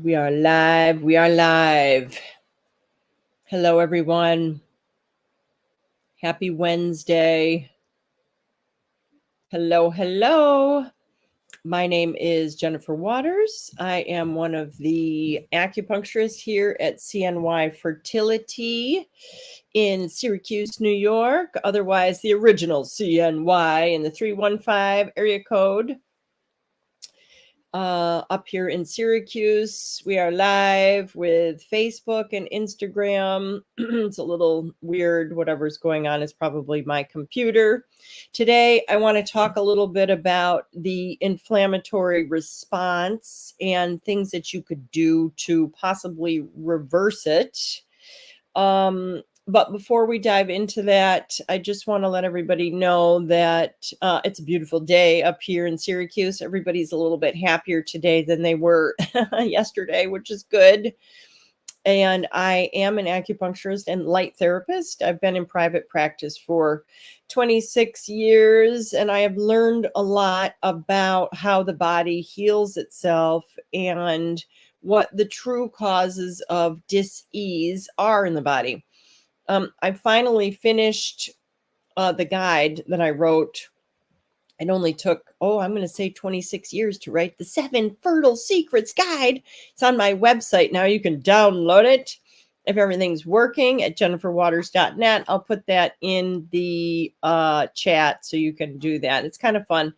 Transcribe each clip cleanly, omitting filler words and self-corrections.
We are live. We are live. Hello, everyone. Happy Wednesday. Hello, hello. My name is Jennifer Waters. I am one of the acupuncturists here at CNY Fertility in Syracuse, New York, otherwise the original CNY in the 315 area code. Up here in Syracuse. We are live with Facebook and Instagram. It's a little weird. Whatever's going on is probably my computer. Today, I want to talk a little bit about the inflammatory response and things that you could do to possibly reverse it. But before we dive into that, I just want to let everybody know that it's a beautiful day up here in Syracuse. Everybody's a little bit happier today than they were yesterday, which is good. And I am an acupuncturist and light therapist. I've been in private practice for 26 years, and I have learned a lot about how the body heals itself and what the true causes of dis-ease are in the body. I finally finished the guide that I wrote. It only took, I'm going to say 26 years to write the 7 Fertile Secrets Guide. It's on my website now. You can download it if everything's working at jenniferwaters.net. I'll put that in the chat so you can do that. It's kind of fun.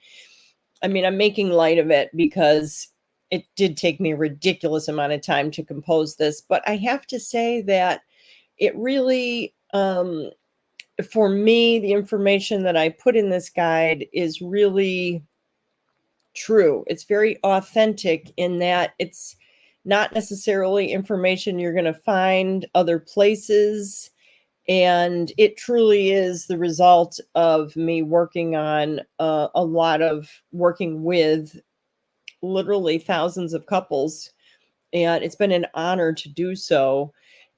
I mean, I'm making light of it because it did take me a ridiculous amount of time to compose this. But I have to say that it really, for me, the information that I put in this guide is really true. It's very authentic in that it's not necessarily information you're going to find other places. And it truly is the result of me working on working with literally thousands of couples. And it's been an honor to do so.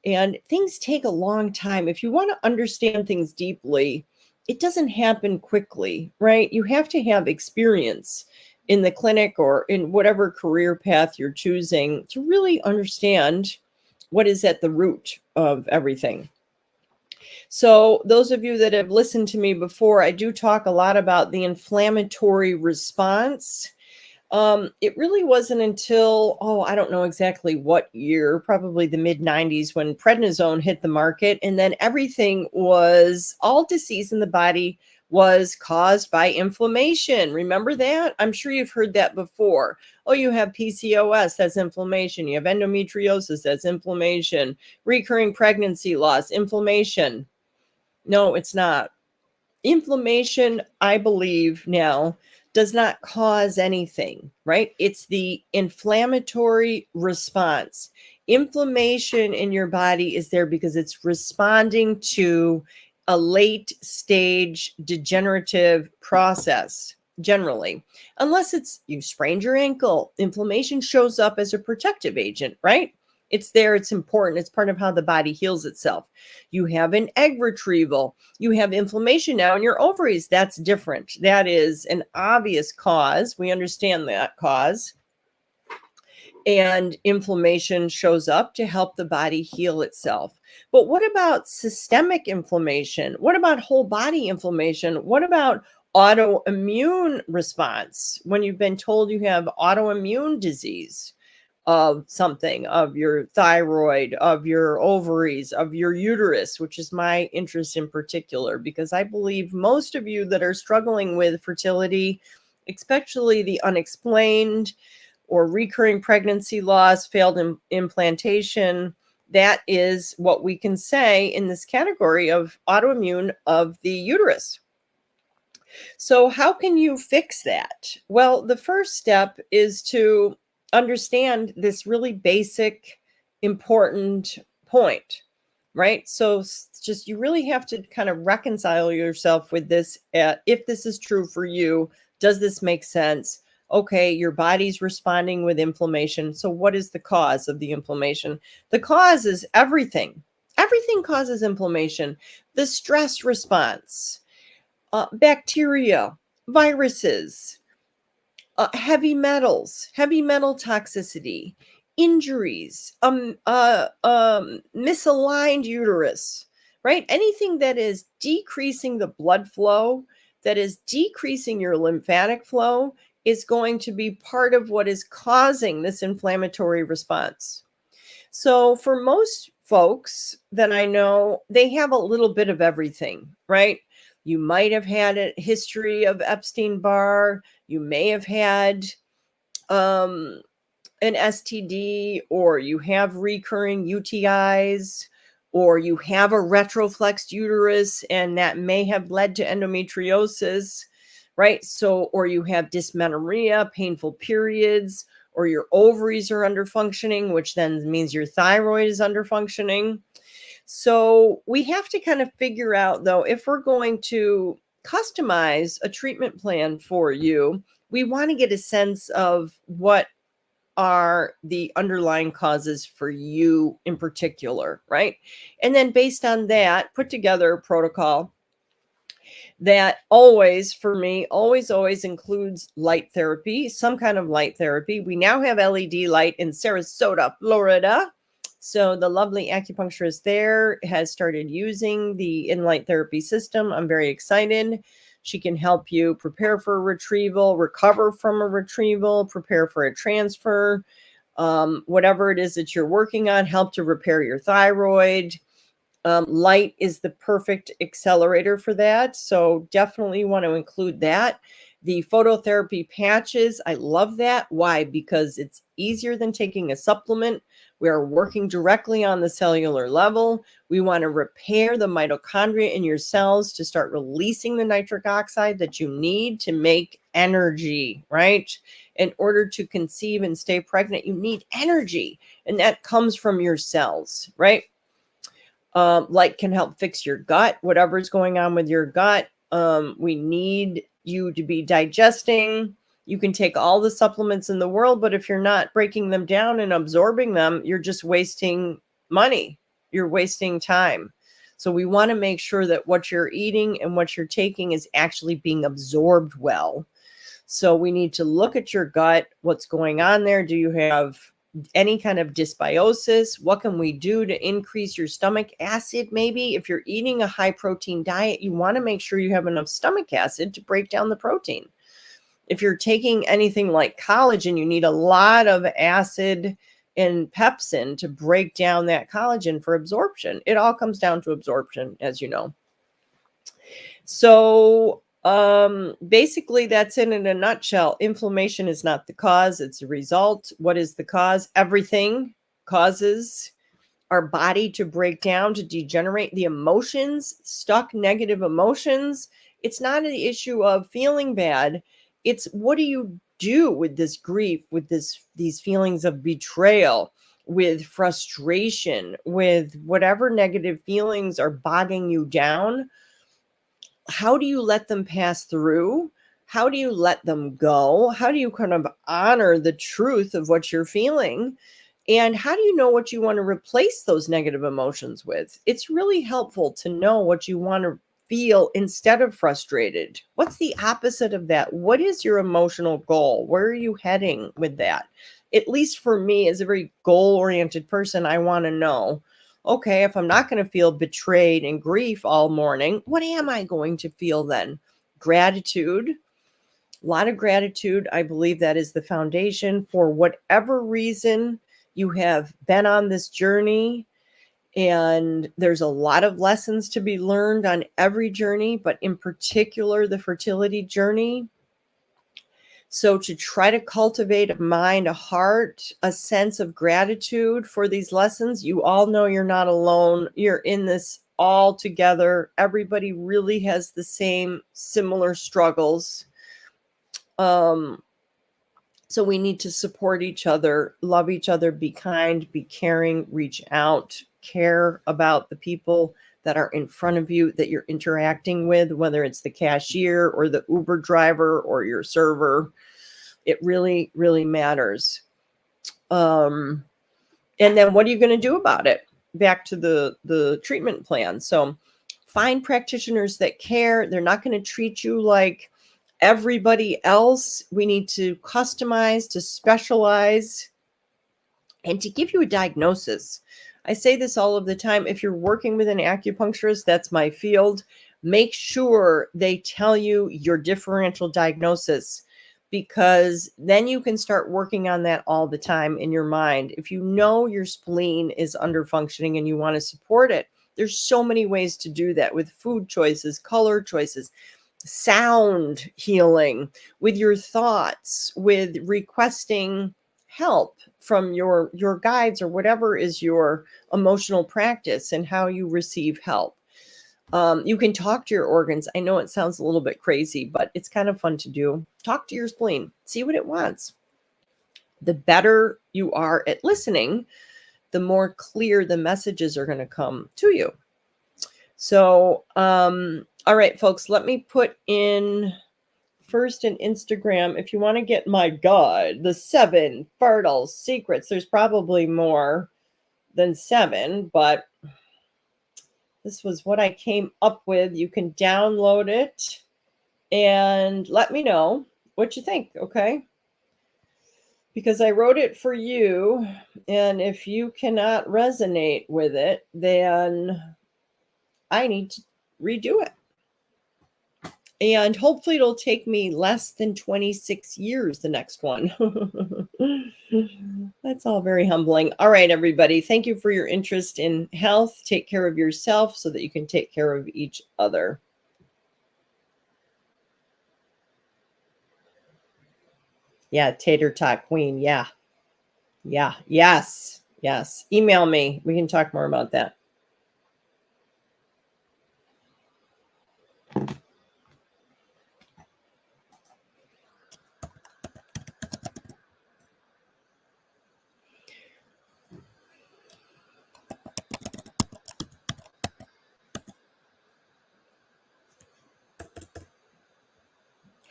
And things take a long time. If you want to understand things deeply, it doesn't happen quickly, right? You have to have experience in the clinic or in whatever career path you're choosing to really understand what is at the root of everything. So those of you that have listened to me before, I do talk a lot about the inflammatory response. It really wasn't until, I don't know exactly what year, probably the mid 90s, when prednisone hit the market. And then all disease in the body was caused by inflammation. Remember that? I'm sure you've heard that before. Oh, you have PCOS, that's inflammation. You have endometriosis, that's inflammation. Recurring pregnancy loss, inflammation. No, it's not. Inflammation, I believe now, does not cause anything, right? It's the inflammatory response. Inflammation in your body is there because it's responding to a late stage degenerative process, generally. Unless you sprained your ankle, inflammation shows up as a protective agent, right? It's there. It's important. It's part of how the body heals itself. You have an egg retrieval. You have inflammation now in your ovaries. That's different. That is an obvious cause. We understand that cause. And inflammation shows up to help the body heal itself. But what about systemic inflammation? What about whole body inflammation? What about autoimmune response when you've been told you have autoimmune disease? Of something, of your thyroid, of your ovaries, of your uterus, which is my interest in particular, because I believe most of you that are struggling with fertility, especially the unexplained or recurring pregnancy loss, failed implantation, that is what we can say in this category of autoimmune of the uterus. So how can you fix that? Well, the first step is to understand this really basic, important point, right? So just you really have to kind of reconcile yourself with this. If this is true for you, does this make sense? Okay, your body's responding with inflammation. So what is the cause of the inflammation? The cause is everything. Everything causes inflammation. The stress response, bacteria, viruses, heavy metal toxicity, injuries, misaligned uterus, right? Anything that is decreasing the blood flow, that is decreasing your lymphatic flow, is going to be part of what is causing this inflammatory response. So for most folks that I know, they have a little bit of everything, right? You might have had a history of Epstein-Barr. You may have had um, an STD, or you have recurring UTIs, or you have a retroflexed uterus, and that may have led to endometriosis, right? So, or you have dysmenorrhea, painful periods, or your ovaries are under functioning, which then means your thyroid is under functioning. So, we have to kind of figure out, though, if we're going to customize a treatment plan for you, we want to get a sense of what are the underlying causes for you in particular, right? And then based on that, put together a protocol that always, for me, always includes light therapy, some kind of light therapy. We now have LED light in Sarasota, Florida. So the lovely acupuncturist there has started using the in-light therapy system. I'm very excited. She can help you prepare for a retrieval, recover from a retrieval, prepare for a transfer, whatever it is that you're working on, help to repair your thyroid. Light is the perfect accelerator for that. So definitely want to include that. The phototherapy patches, I love that. Why? Because it's easier than taking a supplement. We are working directly on the cellular level. We want to repair the mitochondria in your cells to start releasing the nitric oxide that you need to make energy, right? In order to conceive and stay pregnant, you need energy, and that comes from your cells, right? Light can help fix your gut, whatever's going on with your gut. We need you to be digesting. You can take all the supplements in the world, but if you're not breaking them down and absorbing them, you're just wasting money. You're wasting time. So we want to make sure that what you're eating and what you're taking is actually being absorbed well. So we need to look at your gut, what's going on there. Do you have any kind of dysbiosis? What can we do to increase your stomach acid? Maybe if you're eating a high protein diet, you want to make sure you have enough stomach acid to break down the protein. If you're taking anything like collagen, you need a lot of acid and pepsin to break down that collagen for absorption. It all comes down to absorption, as you know. So basically that's it in a nutshell. Inflammation is not the cause, it's a result. What is the cause? Everything causes our body to break down, to degenerate. The emotions, stuck negative emotions, it's not an issue of feeling bad. It's what do you do with this grief, with these feelings of betrayal, with frustration, with whatever negative feelings are bogging you down? How do you let them pass through? How do you let them go? How do you kind of honor the truth of what you're feeling? And how do you know what you want to replace those negative emotions with? It's really helpful to know what you want to feel instead of frustrated. What's the opposite of that? What is your emotional goal? Where are you heading with that? At least for me, as a very goal-oriented person, I want to know, okay, if I'm not going to feel betrayed and grief all morning, what am I going to feel then? Gratitude. A lot of gratitude. I believe that is the foundation for whatever reason you have been on this journey. And there's a lot of lessons to be learned on every journey, but in particular, the fertility journey. So to try to cultivate a mind, a heart, a sense of gratitude for these lessons, you all know you're not alone. You're in this all together. Everybody really has the same similar struggles. So we need to support each other, love each other, be kind, be caring, reach out, care about the people that are in front of you that you're interacting with, whether it's the cashier or the Uber driver or your server. It really, really matters. And then what are you going to do about it? Back to the treatment plan. So find practitioners that care. They're not going to treat you like everybody else. We need to customize, to specialize. and to give you a diagnosis. I say this all of the time. If you're working with an acupuncturist, that's my field, make sure they tell you your differential diagnosis, because then you can start working on that all the time in your mind. If you know your spleen is under functioning and you want to support it, there's so many ways to do that with food choices, color choices, sound healing, with your thoughts, with requesting help from your guides or whatever is your emotional practice and how you receive help. You can talk to your organs. I know it sounds a little bit crazy, but it's kind of fun to do. Talk to your spleen, see what it wants. The better you are at listening, the more clear the messages are going to come to you. So, all right, folks, let me put in first an Instagram. If you want to get my guide, the 7 fertile secrets, there's probably more than 7, but this was what I came up with. You can download it and let me know what you think, okay? Because I wrote it for you, and if you cannot resonate with it, then I need to redo it. And hopefully it'll take me less than 26 years, the next one. That's all very humbling. All right, everybody. Thank you for your interest in health. Take care of yourself so that you can take care of each other. Yeah, Tater Tot Queen. Yeah. Yeah. Yes. Yes. Email me. We can talk more about that.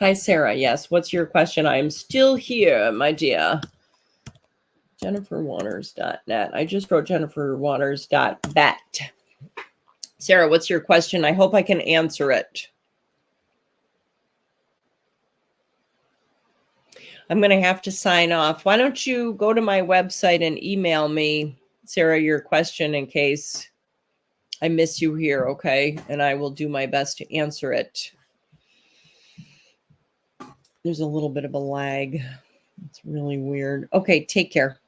Hi, Sarah. Yes. What's your question? I am still here, my dear. JenniferWaters.net. I just wrote JenniferWaters.bet. Sarah, what's your question? I hope I can answer it. I'm going to have to sign off. Why don't you go to my website and email me, Sarah, your question in case I miss you here, okay? And I will do my best to answer it. There's a little bit of a lag. It's really weird. Okay, take care.